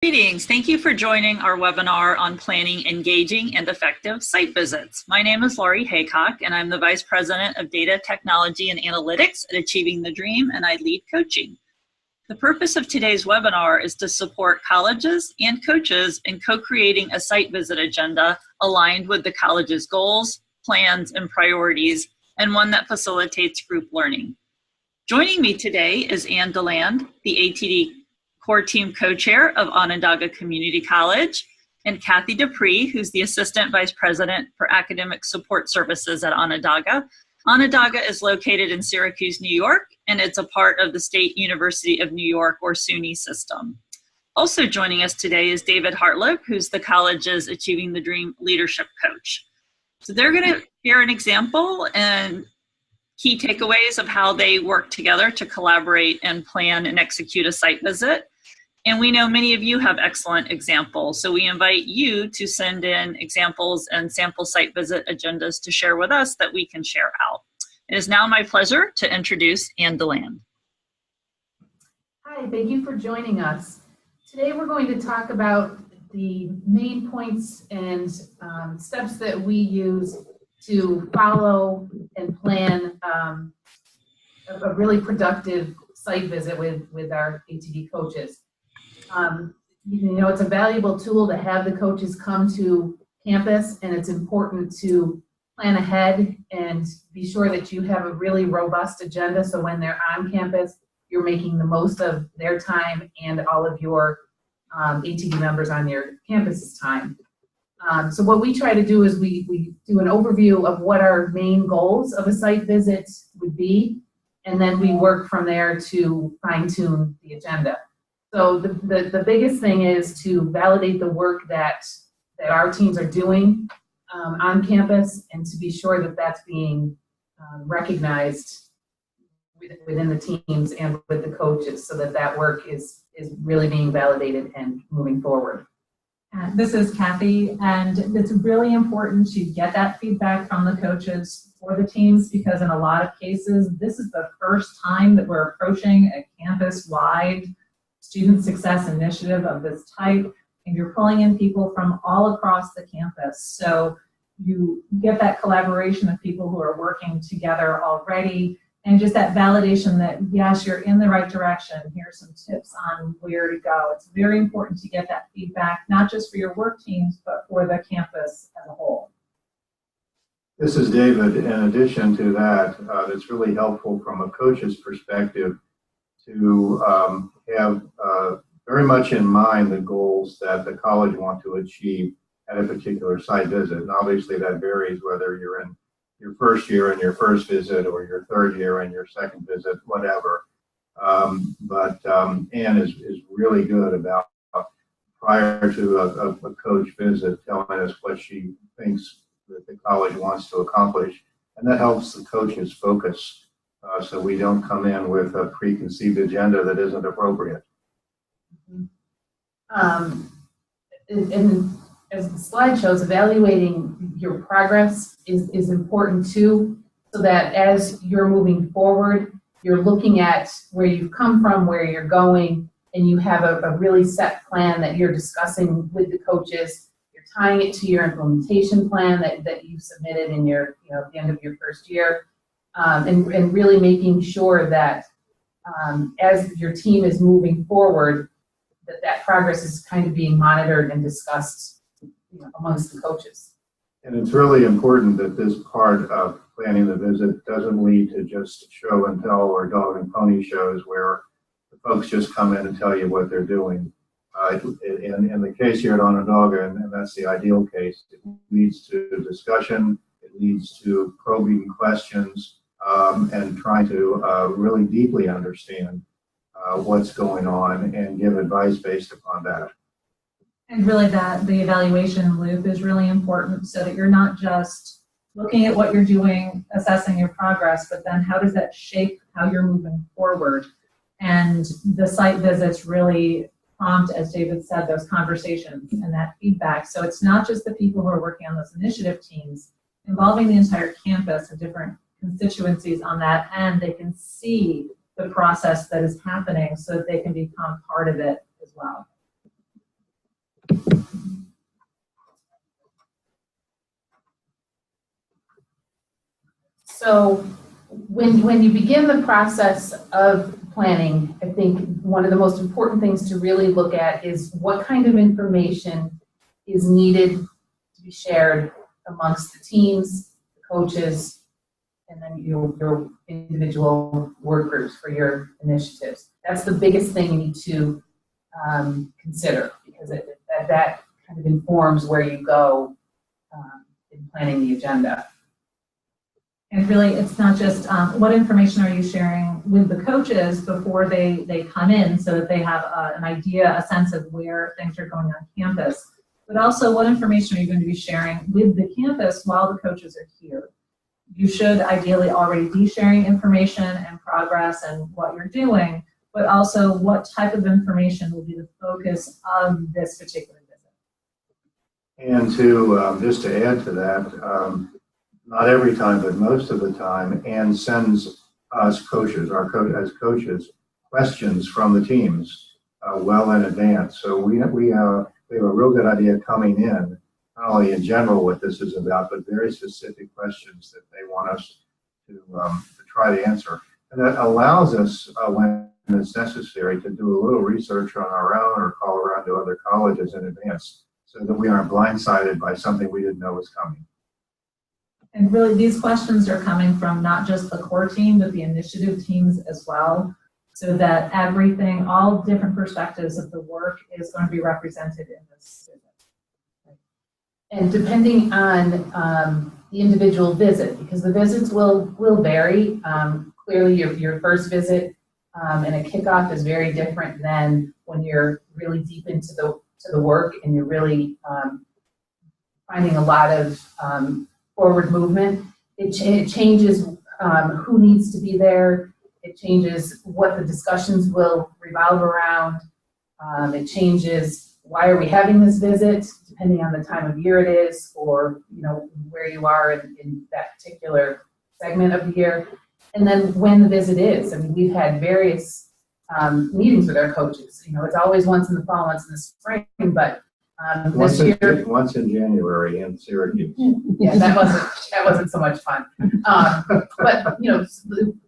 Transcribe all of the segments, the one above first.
Greetings. Thank you for joining our webinar on planning engaging and effective site visits. My name is Laurie Haycock, and I'm the Vice President of Data Technology and Analytics at Achieving the Dream, and I lead coaching. The purpose of today's webinar is to support colleges and coaches in co-creating a site visit agenda aligned with the college's goals, plans, and priorities, and one that facilitates group learning. Joining me today is DeLand, the ATD Core Team Co-Chair of Onondaga Community College, and Kathy Dupree, who's the Assistant Vice President for Academic Support Services at Onondaga. Onondaga is located in Syracuse, New York, and it's a part of the State University of New York, or SUNY system. Also joining us today is David Hartleb, who's the college's Achieving the Dream Leadership Coach. So they're going to share an example and key takeaways of how they work together to collaborate and plan and execute a site visit. And we know many of you have excellent examples, so we invite you to send in examples and sample site visit agendas to share with us that we can share out. It is now my pleasure to introduce DeLand. Hi, thank you for joining us. Today we're going to talk about the main points and steps that we use to follow and plan a really productive site visit with our ATD coaches. It's a valuable tool to have the coaches come to campus, and it's important to plan ahead and be sure that you have a really robust agenda, so when they're on campus, you're making the most of their time and all of your ATD members on your campus's time. So what we try to do is we do an overview of what our main goals of a site visit would be, and then we work from there to fine-tune the agenda. So the biggest thing is to validate the work that our teams are doing on campus, and to be sure that that's being recognized within the teams and with the coaches, so that work is really being validated and moving forward. This is Kathy, and it's really important to get that feedback from the coaches for the teams, because in a lot of cases, this is the first time that we're approaching a campus-wide student success initiative of this type, and you're pulling in people from all across the campus. So you get that collaboration of people who are working together already, and just that validation that, yes, you're in the right direction. Here's some tips on where to go. It's very important to get that feedback, not just for your work teams, but for the campus as a whole. This is David. In addition to that, it's really helpful from a coach's perspective to have very much in mind the goals that the college want to achieve at a particular site visit. And obviously that varies whether you're in your first year and your first visit, or your third year and your second visit, whatever. But Anne is really good about, prior to a coach visit, telling us what she thinks that the college wants to accomplish. And that helps the coaches focus, so we don't come in with a preconceived agenda that isn't appropriate. And as the slide shows, evaluating your progress is important too, so that as you're moving forward, you're looking at where you've come from, where you're going, and you have a really set plan that you're discussing with the coaches. You're tying it to your implementation plan that you submitted in your, at the end of your first year, and really making sure that as your team is moving forward, that progress is kind of being monitored and discussed amongst the coaches. And it's really important that this part of planning the visit doesn't lead to just show and tell or dog and pony shows where the folks just come in and tell you what they're doing. In the case here at Onondaga, and that's the ideal case, it leads to discussion, it leads to probing questions, and trying to really deeply understand what's going on and give advice based upon that. And really the evaluation loop is really important, so that you're not just looking at what you're doing, assessing your progress, but then how does that shape how you're moving forward? And the site visits really prompt, as David said, those conversations and that feedback. So it's not just the people who are working on those initiative teams, involving the entire campus and different constituencies on that end. They can see the process that is happening so that they can become part of it as well. So when you begin the process of planning, I think one of the most important things to really look at is what kind of information is needed to be shared amongst the teams, the coaches, and then your individual work groups for your initiatives. That's the biggest thing you need to consider, because that kind of informs where you go in planning the agenda. And really, it's not just what information are you sharing with the coaches before they come in, so that they have an idea, a sense of where things are going on campus, but also what information are you going to be sharing with the campus while the coaches are here. You should ideally already be sharing information and progress and what you're doing, but also what type of information will be the focus of this particular visit. And to just to add to that, not every time, but most of the time, Ann sends us coaches, as coaches, questions from the teams well in advance. So we have a real good idea coming in, not only in general what this is about, but very specific questions that they want us to try to answer. And that allows us, when it's necessary, to do a little research on our own or call around to other colleges in advance, so that we aren't blindsided by something we didn't know was coming. And really, these questions are coming from not just the core team, but the initiative teams as well, so that everything, all different perspectives of the work is going to be represented in this visit. And depending on the individual visit, because the visits will vary. Clearly, your first visit and a kickoff is very different than when you're really deep into the work and you're really finding a lot of forward movement. It changes who needs to be there. It changes what the discussions will revolve around. It changes why are we having this visit, depending on the time of year it is, or where you are in that particular segment of the year, and then when the visit is. I mean, we've had various meetings with our coaches. It's always once in the fall, once in the spring, but this year, once in January in Syracuse. Yeah, that wasn't so much fun. But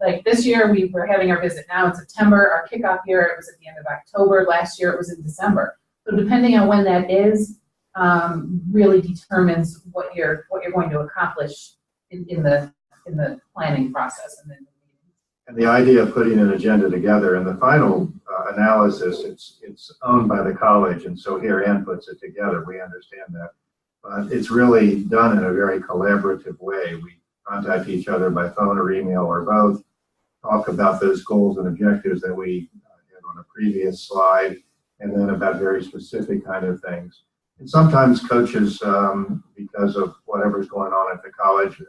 like this year, we're having our visit now in September. Our kickoff year, it was at the end of October. Last year, it was in December. So depending on when that is, really determines what you're going to accomplish in the planning process. And the idea of putting an agenda together, in the final analysis, it's owned by the college, and so here Ann puts it together. We understand that. But it's really done in a very collaborative way. We contact each other by phone or email or both, talk about those goals and objectives that we had on a previous slide, and then about very specific kind of things. And sometimes coaches, because of whatever's going on at the college,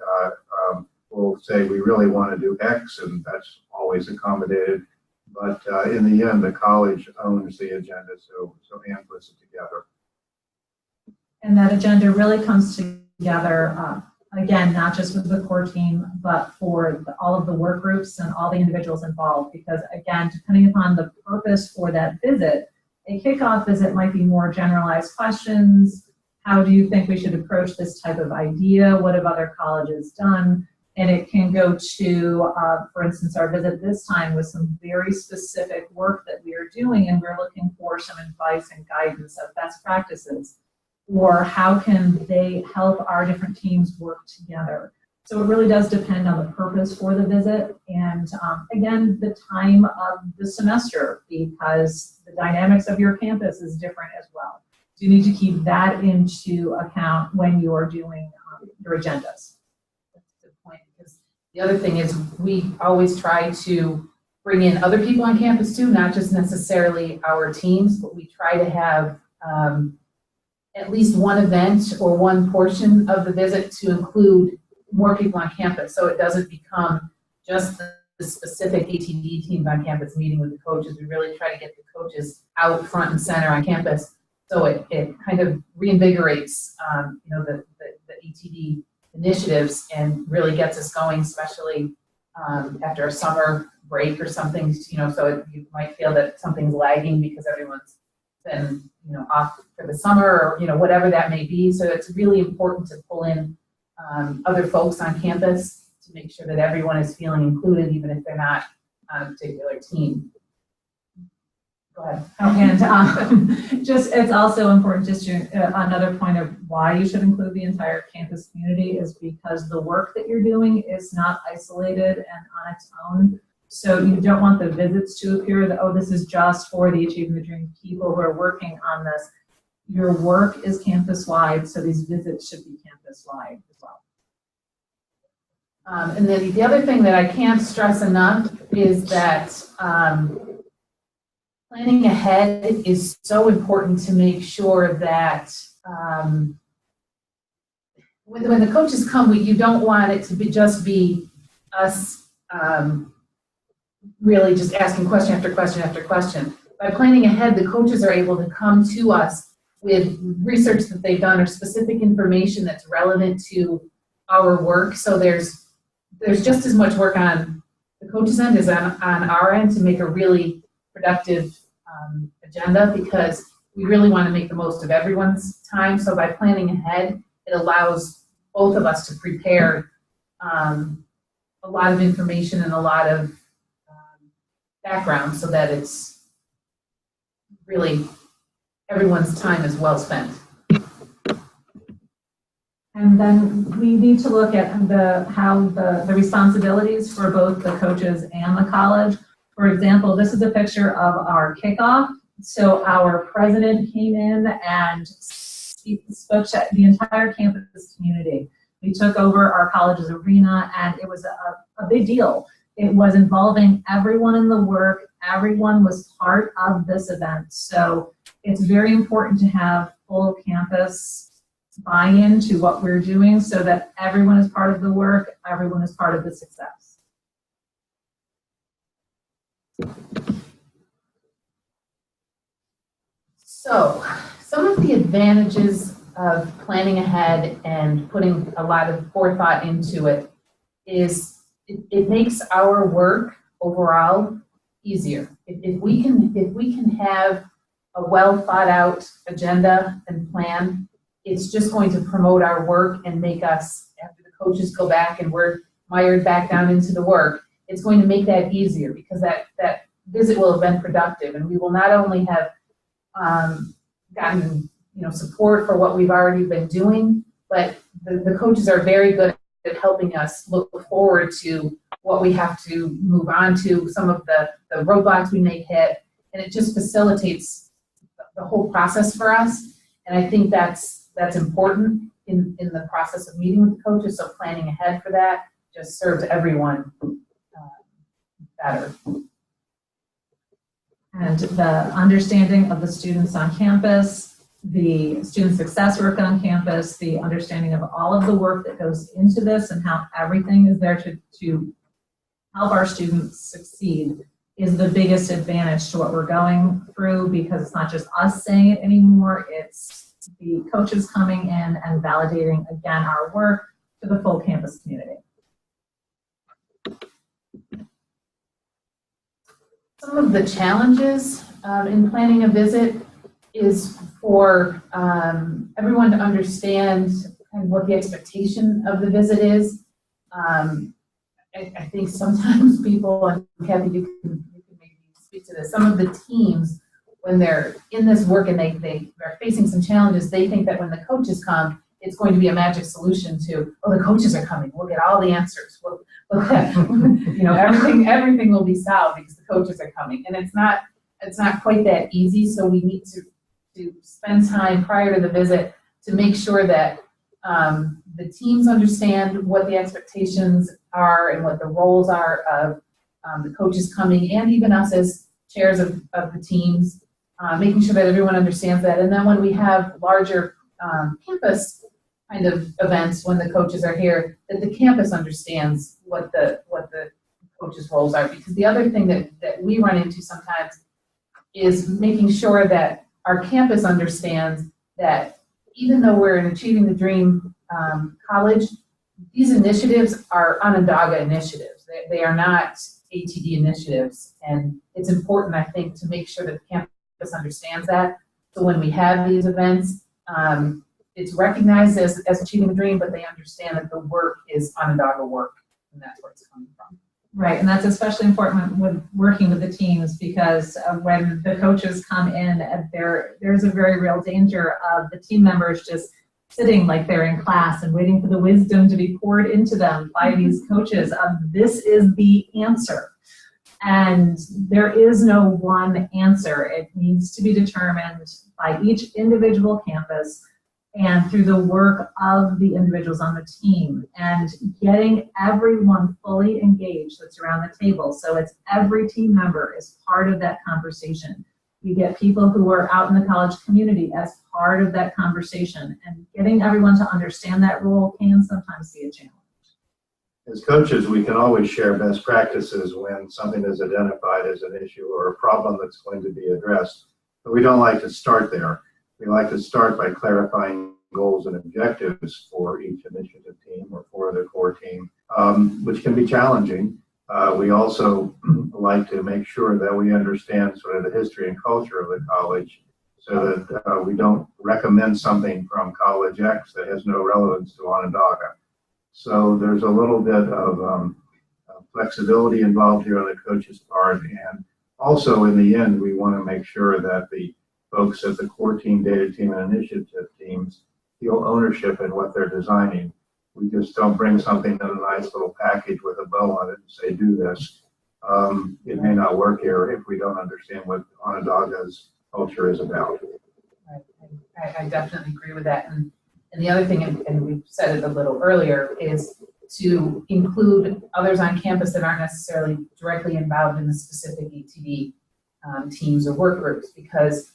will say we really want to do X, and that's always accommodated. But in the end, the college owns the agenda, so Ann puts it together. And that agenda really comes together, again, not just with the core team, but for all of the work groups and all the individuals involved. Because again, depending upon the purpose for that visit, a kickoff visit might be more generalized questions. How do you think we should approach this type of idea? What have other colleges done? And it can go to, for instance, our visit this time with some very specific work that we are doing, and we're looking for some advice and guidance of best practices, or how can they help our different teams work together. So it really does depend on the purpose for the visit, and again, the time of the semester, because the dynamics of your campus is different as well. So you need to keep that into account when you are doing your agendas. The other thing is we always try to bring in other people on campus too, not just necessarily our teams, but we try to have at least one event or one portion of the visit to include more people on campus, so it doesn't become just the specific ATD teams on campus meeting with the coaches. We really try to get the coaches out front and center on campus, so it kind of reinvigorates the ATD initiatives and really gets us going, especially after a summer break or something, so you might feel that something's lagging because everyone's been, off for the summer or, whatever that may be. So it's really important to pull in other folks on campus to to make sure that everyone is feeling included, even if they're not on a particular team. Go ahead. Oh, and it's also important, just to, another point of why you should include the entire campus community is because the work that you're doing is not isolated and on its own. So you don't want the visits to appear that, oh, this is just for the Achieving the Dream people who are working on this. Your work is campus-wide, so these visits should be campus-wide as well. And then the other thing that I can't stress enough is that planning ahead is so important to make sure that when the coaches come, you don't want it to just be us really just asking question after question after question. By planning ahead, the coaches are able to come to us with research that they've done or specific information that's relevant to our work. So there's just as much work on the coach's end as on our end to make a really productive agenda, because we really want to make the most of everyone's time. So by planning ahead, it allows both of us to prepare a lot of information and a lot of background so that it's really everyone's time is well spent. And then we need to look at how the responsibilities for both the coaches and the college. For example, this is a picture of our kickoff. So our president came in and spoke to the entire campus community. We took over our college's arena, and it was a big deal. It was involving everyone in the work. Everyone was part of this event. So it's very important to have full campus buy-in to what we're doing so that everyone is part of the work, everyone is part of the success. So some of the advantages of planning ahead and putting a lot of forethought into it is it makes our work overall easier. If we can have a well thought out agenda and plan, it's just going to promote our work and make us, after the coaches go back and we're mired back down into the work, it's going to make that easier, because that visit will have been productive, and we will not only have gotten support for what we've already been doing, but the coaches are very good at helping us look forward to what we have to move on to, some of the roadblocks we may hit, and it just facilitates the whole process for us. And I think that's important in the process of meeting with the coaches. So planning ahead for that just serves everyone better. And the understanding of the students on campus, the student success work on campus, the understanding of all of the work that goes into this and how everything is there to help our students succeed is the biggest advantage to what we're going through, because it's not just us saying it anymore, it's the coaches coming in and validating again our work to the full campus community. Some of the challenges in planning a visit is for everyone to understand kind of what the expectation of the visit is. I think sometimes people, and Kathy, you can maybe speak to this, some of the teams, when they're in this work and they are facing some challenges, they think that when the coaches come, it's going to be a magic solution to, oh, the coaches are coming, we'll get all the answers. We'll everything will be solved because the coaches are coming. And it's not quite that easy, so we need to spend time prior to the visit to make sure that the teams understand what the expectations are and what the roles are of the coaches coming, and even us as chairs of the teams, making sure that everyone understands that. And then when we have larger campus kind of events, when the coaches are here, that the campus understands what the coaches' roles are. Because the other thing that we run into sometimes is making sure that our campus understands that even though we're an Achieving the Dream college, these initiatives are Onondaga initiatives. They are not ATD initiatives. And it's important, I think, to make sure that the campus understands that. So when we have these events, it's recognized as Achieving the Dream, but they understand that the work is Onondaga work. and that's where it's coming from. Right, and that's especially important with working with the teams, because when the coaches come in, there's a very real danger of the team members just sitting like they're in class and waiting for the wisdom to be poured into them by these coaches of this is the answer. And there is no one answer. It needs to be determined by each individual campus and through the work of the individuals on the team, and getting everyone fully engaged that's around the table. So it's every team member is part of that conversation. You get people who are out in the college community as part of that conversation, and getting everyone to understand that role can sometimes be a challenge. As coaches, we can always share best practices when something is identified as an issue or a problem that's going to be addressed, but we don't like to start there. We like to start by clarifying goals and objectives for each initiative team or for the core team, which can be challenging. We also like to make sure that we understand sort of the history and culture of the college, so that we don't recommend something from College X that has no relevance to Onondaga. So there's a little bit of flexibility involved here on the coach's part, and also in the end, we want to make sure that the folks at the core team, data team, and initiative teams feel ownership in what they're designing. We just don't bring something in a nice little package with a bow on it and say, do this. It may not work here if we don't understand what Onondaga's culture is about. Right. I definitely agree with that. And the other thing, and we said it a little earlier, is to include others on campus that aren't necessarily directly involved in the specific ATD teams or work groups, because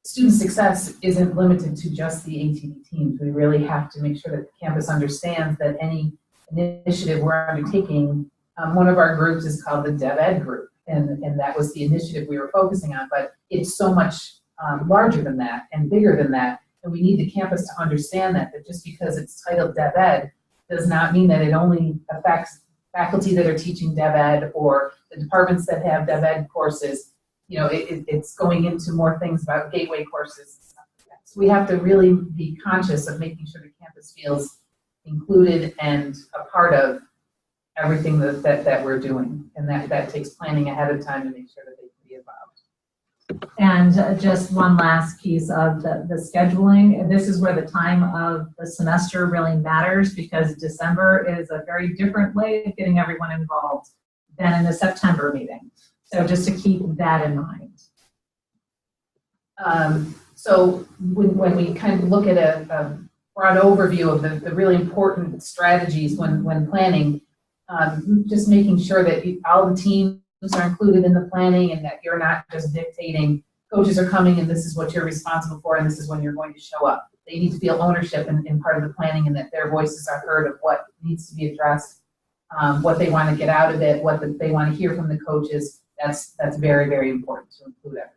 student success isn't limited to just the ATD teams. We really have to make sure that the campus understands that any initiative we're undertaking, one of our groups is called the DevEd group, and that was the initiative we were focusing on, but it's so much larger than that and bigger than that, and we need the campus to understand that just because it's titled DevEd does not mean that it only affects faculty that are teaching DevEd or the departments that have DevEd courses. You know, it's going into more things about gateway courses. So we have to really be conscious of making sure the campus feels included and a part of everything that we're doing. And that takes planning ahead of time to make sure that they can be involved. And just one last piece of the scheduling. This is where the time of the semester really matters, because December is a very different way of getting everyone involved than in the September meeting. So just to keep that in mind. So when we kind of look at a broad overview of the really important strategies when planning, just making sure that all the teams are included in the planning and that you're not just dictating, coaches are coming and this is what you're responsible for and this is when you're going to show up. They need to feel ownership in part of the planning, and that their voices are heard of what needs to be addressed, what they want to get out of it, what they want to hear from the coaches. That's very, very important to include everyone.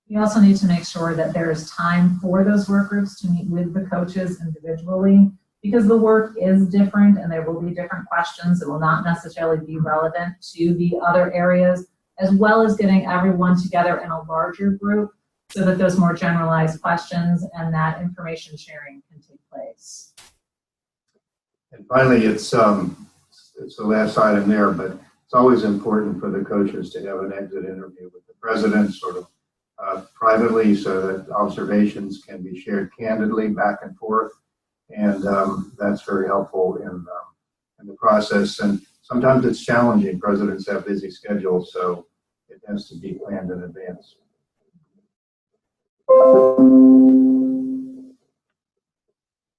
You also need to make sure that there's time for those work groups to meet with the coaches individually, because the work is different and there will be different questions that will not necessarily be relevant to the other areas, as well as getting everyone together in a larger group so that those more generalized questions and that information sharing can take place. And finally, it's the last item there, but it's always important for the coaches to have an exit interview with the president, sort of privately, so that observations can be shared candidly back and forth, and that's very helpful in the process. And sometimes it's challenging. Presidents have busy schedules, so it has to be planned in advance.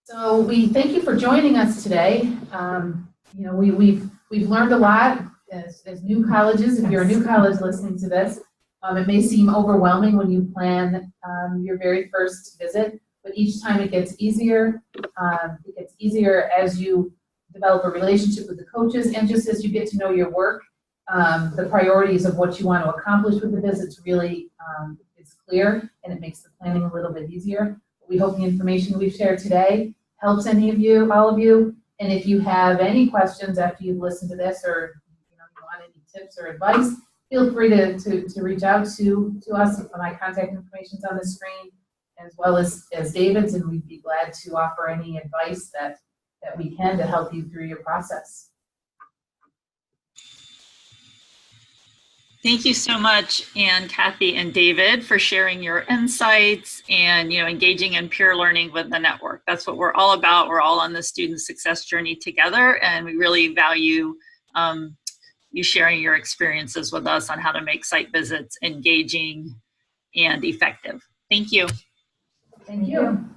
So we thank you for joining us today. You know, we've learned a lot as new colleges. If you're a new college listening to this, it may seem overwhelming when you plan your very first visit, but each time it gets easier. It gets easier as you develop a relationship with the coaches, and just as you get to know your work. The priorities of what you want to accomplish with the visits really is clear, and it makes the planning a little bit easier. We hope the information we've shared today helps any of you, all of you. And if you have any questions after you've listened to this, or you want any tips or advice, feel free to reach out to us. My contact information is on the screen, as well as David's, and we'd be glad to offer any advice that we can to help you through your process. Thank you so much, Ann, Kathy, and David, for sharing your insights and engaging in peer learning with the network. That's what we're all about. We're all on the student success journey together, and we really value you sharing your experiences with us on how to make site visits engaging and effective. Thank you. Thank you.